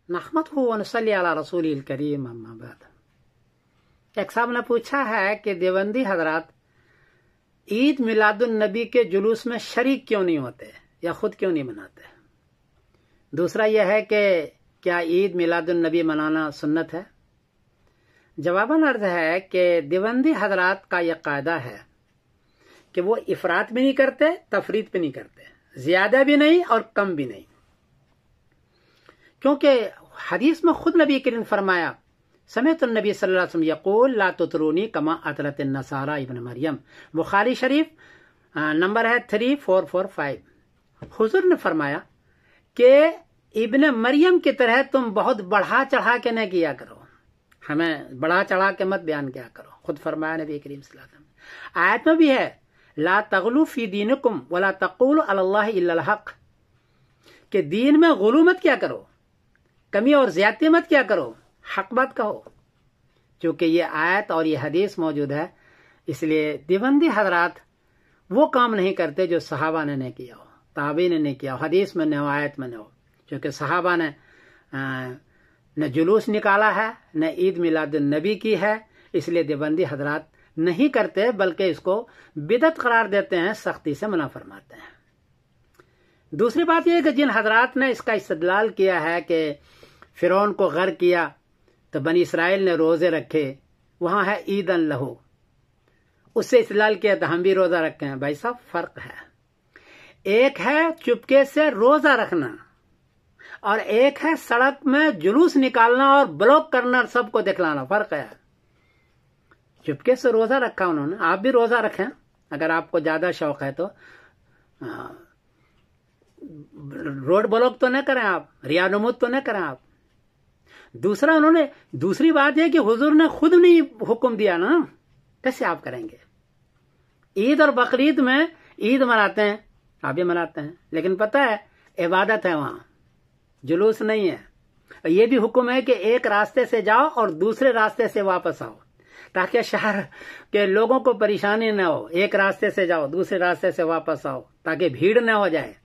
नहमदहु व नसल्ली अला रसूलिल करीम अम्मा बाद। एक साहब ने पूछा है कि देवबंदी हजरात ईद मिलादुन नबी के जुलूस में शरीक क्यों नहीं होते या खुद क्यों नहीं मनाते। दूसरा यह है कि क्या ईद मिलादुन नबी मनाना सुन्नत है। जवाबन अर्ज है कि देवबंदी हजरात का यह कायदा है कि वो इफरात भी नहीं करते, तफरीत भी नहीं करते, ज्यादा भी नहीं और कम भी नहीं। क्योंकि हदीस में खुद नबी करीम फरमाया, समेत नबी सल्लल्लाहु अलैहि वसल्लम यक़ूल ला तुतरूनी कमा अतरत नसारा इब्न मरियम। बुखारी शरीफ नंबर है 3445। हुजूर ने फरमाया कि इब्न मरियम की तरह तुम बहुत बढ़ा चढ़ा के न किया करो, हमें बढ़ा चढ़ा के मत बयान किया करो। खुद फरमाया नबी करीम सल्लल्लाहु अलैहि वसल्लम। आयत में भी है ला तगलू फी दीनिकुम वला तक़ूलू अलल्लाहि इल्लल हक़, कि दीन में गुलू मत क्या करो, कमी और ज्यादती मत क्या करो, हक बात कहो। चूंकि ये आयत और ये हदीस मौजूद है, इसलिए देवबंदी हजरात वो काम नहीं करते जो सहाबा ने नहीं किया हो, ताबीन ने नहीं किया हो, हदीस में न हो, आयत में न हो। क्योंकि सहाबा ने न जुलूस निकाला है, न ईद मिलादुन नबी की है, इसलिए देवबंदी हजरात नहीं करते, बल्कि इसको बिदअत करार देते हैं, सख्ती से मना फरमाते हैं। दूसरी बात यह है कि जिन हजरात ने इसका इस्तदलाल किया है कि फिरौन को गर्क किया तो बनी इसराइल ने रोजे रखे, वहां है ईदन लहू, उससे इस्तदलाल किया तो हम भी रोजा रखे हैं। भाई साहब फर्क है, एक है चुपके से रोजा रखना और एक है सड़क में जुलूस निकालना और ब्लॉक करना, सबको दिखलाना, फर्क है। चुपके से रोजा रखा उन्होंने, आप भी रोजा रखें अगर आपको ज्यादा शौक है तो। रोड ब्लॉक तो न करें आप, रिया नमूद तो न करें आप। दूसरा उन्होंने, दूसरी बात है कि हुजूर ने खुद नहीं हुक्म दिया ना, कैसे आप करेंगे। ईद और बकरीद में ईद मनाते हैं, आप भी मनाते हैं, लेकिन पता है इबादत है, वहां जुलूस नहीं है। ये भी हुक्म है कि एक रास्ते से जाओ और दूसरे रास्ते से वापस आओ, ताकि शहर के लोगों को परेशानी न हो। एक रास्ते से जाओ, दूसरे रास्ते से वापस आओ, ताकि भीड़ न हो जाए।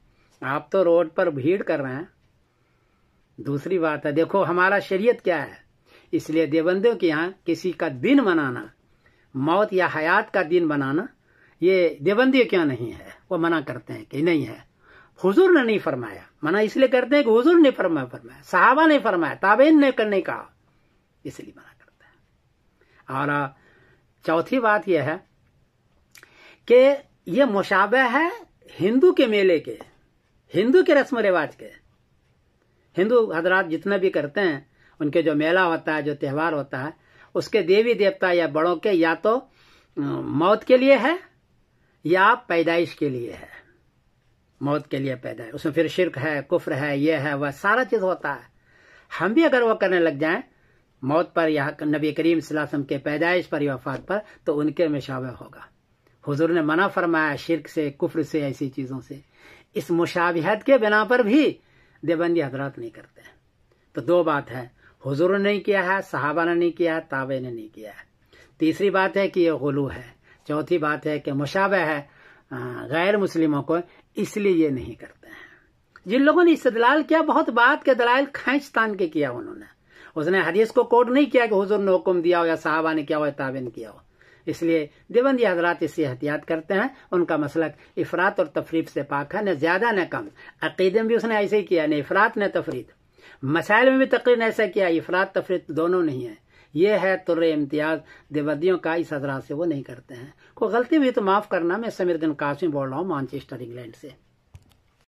आप तो रोड पर भीड़ कर रहे हैं। दूसरी बात है, देखो हमारा शरीयत क्या है, इसलिए देवबंदियों के यहाँ किसी का दिन मनाना, मौत या हयात का दिन बनाना, ये देवबंदियों क्या नहीं है, वो मना करते हैं कि नहीं है। हुजूर ने नहीं फरमाया, मना इसलिए करते हैं कि हुजूर ने फरमाया, सहाबा ने फरमाया, ताबीन ने करने कहा, इसलिए मना करते हैं। और चौथी बात यह है कि ये मुशाबह है हिंदू के मेले के, हिंदू के रस्म रिवाज के। हिंदू हजरात जितना भी करते हैं, उनके जो मेला होता है, जो त्यौहार होता है, उसके देवी देवता या बड़ों के या तो मौत के लिए है या पैदाइश के लिए है। मौत के लिए पैदाइश, उसमें फिर शिर्क है, कुफ्र है, ये है, वह सारा चीज होता है। हम भी अगर वो करने लग जाएं मौत पर या नबी करीम सल्लल्लाहु अलैहि वसल्लम के पैदाइश पर या वफात पर, तो उनके मुशाबह होगा। हुजूर ने मना फरमाया शिर्क से, कुफ्र से, ऐसी चीजों से। इस मुशाबहत के बिना पर भी देवबंदी हजरात नहीं करते हैं। तो दो बात है, हुजूर ने नहीं किया है, सहाबा ने नहीं किया है, ताबे ने नहीं किया है। तीसरी बात है कि ये गुलू है। चौथी बात है कि मुशाबह है गैर मुस्लिमों को, इसलिए ये नहीं करते हैं। जिन लोगों ने इस्तदलाल किया, बहुत बात के दलाइल खींच तान के किया उन्होंने, उसने हदीस को कोट नहीं किया कि हुजूर ने हुक्म दिया हो या सहाबा ने किया हो या ताबे ने किया हो। इसलिए देवबंदी हजरात इससे एहतियात करते हैं। उनका मसलक इफरात और तफरीत से पाक है, न ज्यादा न कम। अकीदे में भी उसने ऐसे ही किया, न इफरात न तफरीत। मसाइल में भी तकरीबन ऐसा किया, इफरात तफरीत दोनों नहीं है। ये है तुर्रे इम्तियाज देवबंदियों का, इस हजरात से वो नहीं करते हैं। कोई गलती हुई तो माफ करना। मैं समीर दिन कासिम बोल रहा हूँ, मैनचेस्टर इंग्लैंड से।